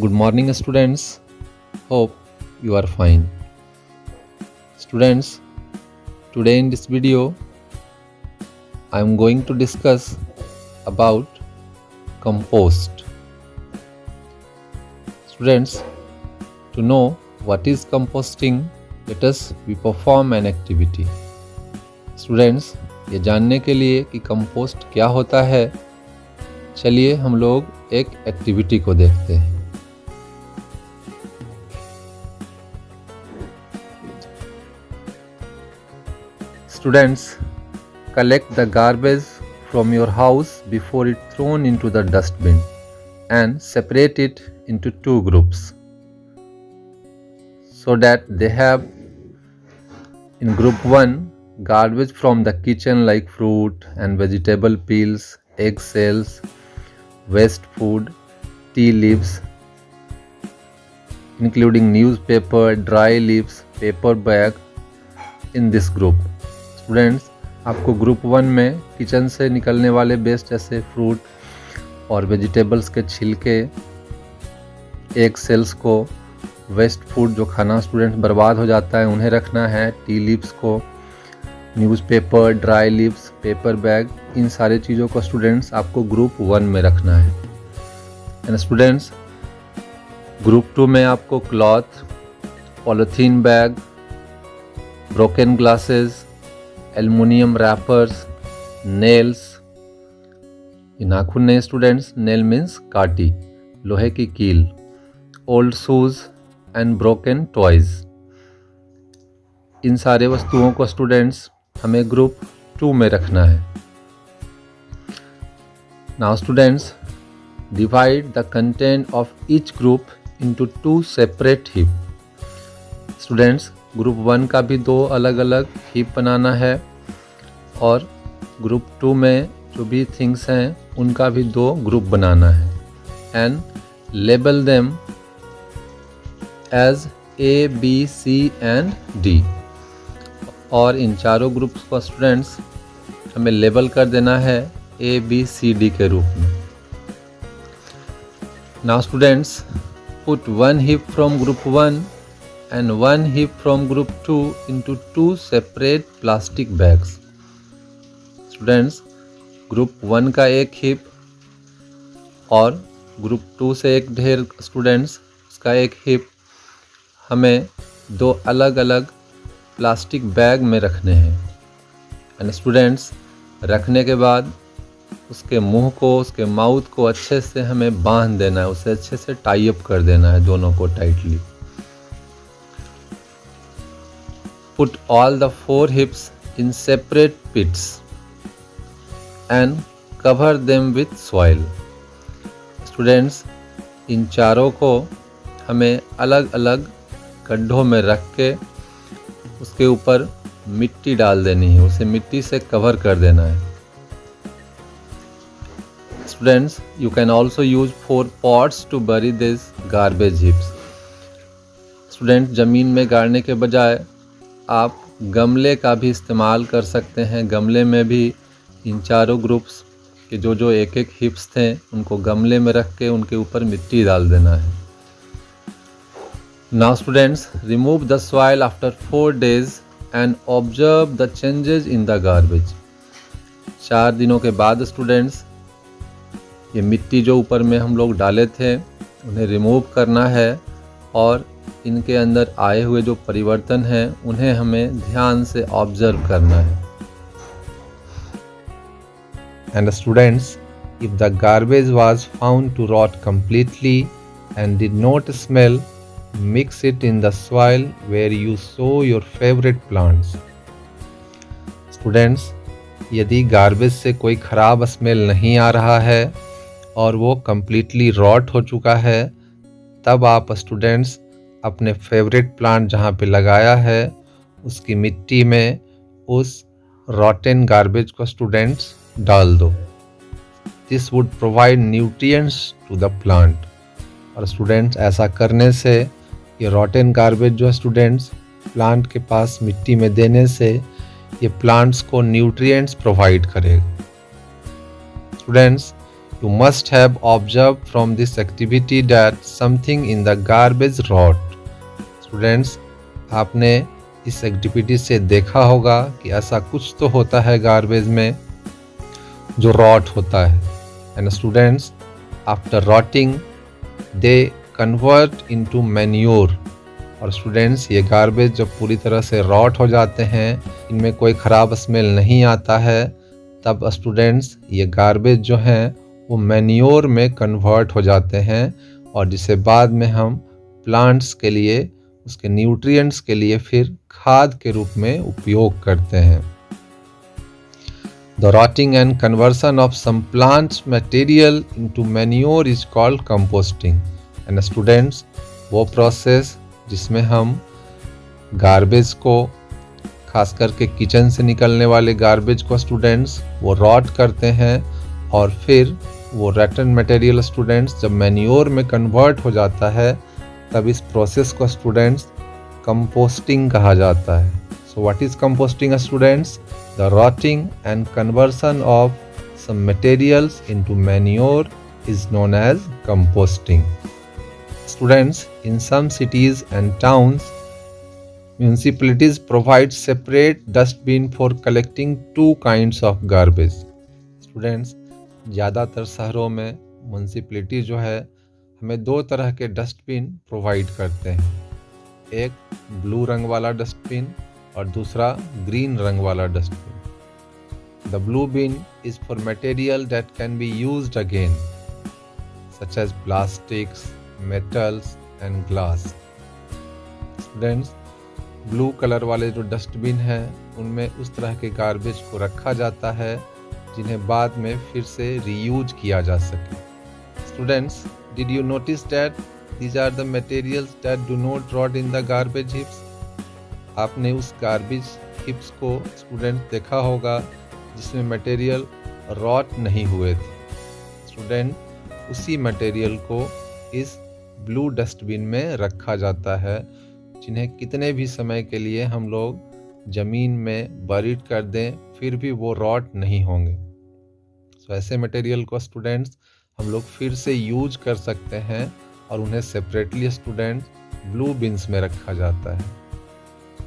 Good morning, students. Hope you are fine. Students, today in this video, I am going to discuss about compost. Students, to know what is composting, let us we perform an activity. Students, ये जानने के लिए कि compost क्या होता है, चलिए हम लोग एक एक्टिविटी को देखते हैं. Students, collect the garbage from your house before it's thrown into the dustbin and separate it into two groups so that they have in group 1 garbage from the kitchen like fruit and vegetable peels, egg shells, waste food, tea leaves including newspaper, dry leaves, paper bag in this group. Students, आपको group 1 में kitchen से निकलने वाले waste जैसे fruit और vegetables के छिलके, egg cells को, वेस्ट फूड जो खाना स्टूडेंट्स बर्बाद हो जाता है उन्हें रखना है, टी लीव्स को, newspaper, dry leaves, paper bag, इन सारे चीज़ों को स्टूडेंट्स आपको ग्रुप 1 में रखना है. एंड स्टूडेंट्स, ग्रुप 2 में आपको cloth, polythene bag, broken glasses, aluminium wrappers, nails, नाखून नहीं स्टूडेंट्स, नेल मीन्स काटी, लोहे की कील, old shoes and broken toys, इन सारे वस्तुओं को स्टूडेंट्स हमें ग्रुप 2 में रखना है. Now students, divide the content of each group into 2 separate heap. Students, group 1 का भी 2 अलग अलग हीप बनाना है और ग्रुप 2 में जो भी थिंग्स हैं उनका भी 2 ग्रुप बनाना है. And label them as A, B, C and D. और इन चारों ग्रुप्स को स्टूडेंट्स हमें लेबल कर देना है A, B, C, D के रूप में. Now students, put 1 heap from group 1 and 1 heap from group 2 into 2 separate plastic bags. Students, group 1 का एक हीप और group 2 से एक ढेर स्टूडेंट्स उसका एक हीप हमें 2 अलग अलग प्लास्टिक बैग में रखने हैं. एंड स्टूडेंट्स, रखने के बाद उसके मुंह को, उसके माउथ को अच्छे से हमें बांध देना है, उसे अच्छे से टाई अप कर देना है, दोनों को tightly. Put all the 4 hips in separate pits and cover them with soil. Students, इन चारों को हमें अलग अलग गड्ढों में रख के उसके ऊपर मिट्टी डाल देनी है, उसे मिट्टी से कवर कर देना है. Students, you can also use 4 pots to bury these garbage heaps. Students, ज़मीन में गाड़ने के बजाय आप गमले का भी इस्तेमाल कर सकते हैं. गमले में भी इन चारों ग्रुप्स के जो एक एक हिप्स थे उनको गमले में रख के उनके ऊपर मिट्टी डाल देना है. Now students, remove the soil after 4 days and observe the changes in the garbage. 4 दिनों के बाद स्टूडेंट्स ये मिट्टी जो ऊपर में हम लोग डाले थे उन्हें रिमूव करना है और इनके अंदर आए हुए जो परिवर्तन हैं उन्हें हमें ध्यान से ऑब्जर्व करना है. And students, if the garbage was found to rot completely and did not smell, mix it in the soil where you sow your favorite plants. Students, यदि गार्बेज से कोई ख़राब स्मेल नहीं आ रहा है और वो completely rot हो चुका है, तब आप स्टूडेंट्स अपने फेवरेट प्लांट जहाँ पे लगाया है उसकी मिट्टी में उस रॉटन गार्बेज को स्टूडेंट्स डाल दो. This would provide nutrients to the plant. और स्टूडेंट्स, ऐसा करने से ये रॉटन गार्बेज जो स्टूडेंट्स प्लांट के पास मिट्टी में देने से ये प्लांट्स को न्यूट्रिएंट्स प्रोवाइड करेगा. Students, You must have observed from this activity that something in the garbage rot. Students, आपने इस एक्टिविटी से देखा होगा कि ऐसा कुछ तो होता है गार्बेज में जो रॉट होता है. And students, after rotting, they convert into manure. और स्टूडेंट्स, ये गार्बेज जब पूरी तरह से रॉट हो जाते हैं, इनमें कोई ख़राब स्मेल नहीं आता है, तब स्टूडेंट्स ये गार्बेज जो हैं वो मैन्योर में कन्वर्ट हो जाते हैं और जिसे बाद में हम प्लांट्स के लिए, उसके न्यूट्रिएंट्स के लिए फिर खाद के रूप में उपयोग करते हैं. The rotting and conversion of some plant material into manure is called composting. And students, वो प्रोसेस जिसमें हम गार्बेज को, खास करके किचन से निकलने वाले गार्बेज को स्टूडेंट्स वो रॉट करते हैं और फिर वो रॉटन मटेरियल स्टूडेंट्स जब मैन्योर में कन्वर्ट हो जाता है तब इस प्रोसेस को स्टूडेंट्स कंपोस्टिंग कहा जाता है. So what is composting students? The rotting and conversion of some materials into manure is known as composting. Students, in some cities and towns, municipalities provide separate dustbin for collecting two kinds of garbage. Students, ज़्यादातर शहरों में municipality जो है हमें दो तरह के dustbin provide करते हैं. एक ब्लू रंग वाला डस्टबिन और दूसरा ग्रीन रंग वाला dustbin. The blue bin is for material that can be used again, such as plastics, metals and glass. Students, blue colour वाले जो डस्टबिन हैं उनमें उस तरह के गार्बेज को रखा जाता है जिन्हें बाद में फिर से रीयूज किया जा सके. Students, did you notice that these are the materials that do not rot in the garbage heaps? आपने उस गार्बेज हिप्स को स्टूडेंट देखा होगा जिसमें मटेरियल रॉट नहीं हुए थे. स्टूडेंट, उसी मटेरियल को इस ब्लू डस्टबिन में रखा जाता है जिन्हें कितने भी समय के लिए हम लोग ज़मीन में बरीड कर दें फिर भी वो रॉट नहीं होंगे. सो ऐसे मटेरियल को स्टूडेंट्स हम लोग फिर से यूज कर सकते हैं और उन्हें सेपरेटली स्टूडेंट्स ब्लू बिन्स में रखा जाता है.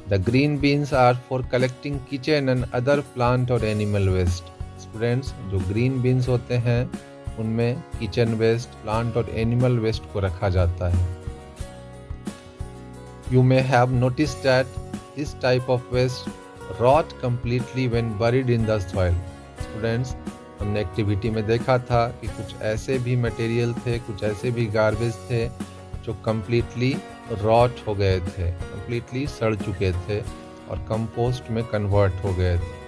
The green bins are for collecting kitchen and other plant और एनिमल वेस्ट. स्टूडेंट्स, जो ग्रीन बिन्स होते हैं उनमें किचन वेस्ट, प्लांट और एनिमल वेस्ट को रखा जाता है. You may have noticed that this type of waste rot completely when buried in the soil. Students, हमने एक्टिविटी में देखा था कि कुछ ऐसे भी मटेरियल थे, कुछ ऐसे भी गार्बेज थे जो कम्प्लीटली रॉट हो गए थे, कम्प्लीटली सड़ चुके थे और कंपोस्ट में कन्वर्ट हो गए थे.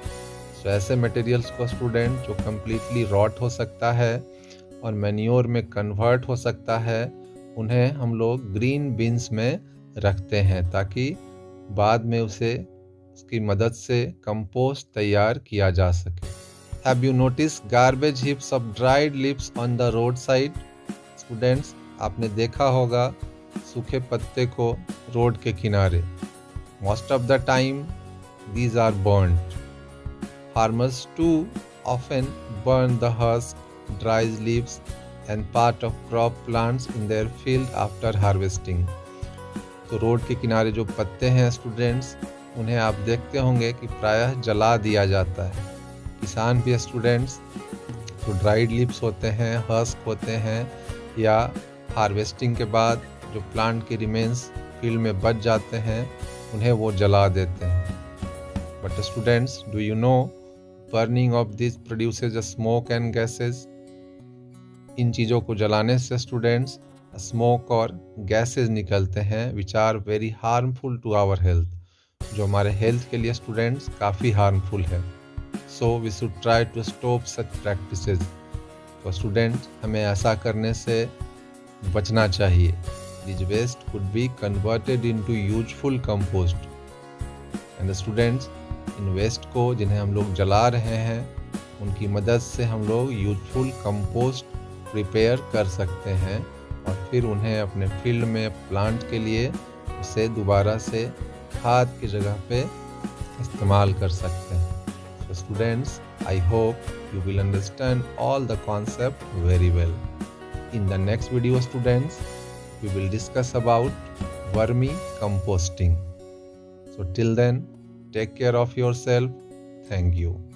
तो ऐसे मटेरियल्स को स्टूडेंट जो कम्प्लीटली रॉट हो सकता है और मैन्योर में कन्वर्ट हो सकता है, उन्हें हम लोग ग्रीन बिन्स में रखते हैं ताकि बाद में उसकी मदद से कंपोस्ट तैयार किया जा सके. Have you notice garbage heaps of dried leaves on the road side? Students, आपने देखा होगा सूखे पत्ते को रोड के किनारे. Most of the time these are burned. Farmers too often burn the husk, dries leaves and part of crop plants in their field after harvesting. तो road के किनारे जो पत्ते हैं स्टूडेंट्स उन्हें आप देखते होंगे कि प्रायः जला दिया जाता है. किसान भी स्टूडेंट्स जो ड्राइड लीव्स होते हैं, हस्क होते हैं या हार्वेस्टिंग के बाद जो प्लांट के रिमेन्स फील्ड में बच जाते हैं उन्हें वो जला देते हैं. But students, do you know burning of this produces smoke and gases? इन चीज़ों को जलाने से स्टूडेंट्स स्मोक और गैसेज निकलते हैं which are very harmful to our health, जो हमारे हेल्थ के लिए स्टूडेंट्स काफ़ी हार्मफुल है. So we should try to stop such practices. तो स्टूडेंट, हमें ऐसा करने से बचना चाहिए. This waste could be converted into useful compost. And students, इन वेस्ट को जिन्हें हम लोग जला रहे हैं उनकी मदद से हम लोग यूजफुल कंपोस्ट प्रिपेयर कर सकते हैं और फिर उन्हें अपने फील्ड में प्लांट के लिए उसे दोबारा से खाद की जगह पे इस्तेमाल कर सकते हैं. So students, I hope you will understand all the concept very well. In the next video, students, we will discuss about vermicomposting. So till then, take care of yourself. Thank you.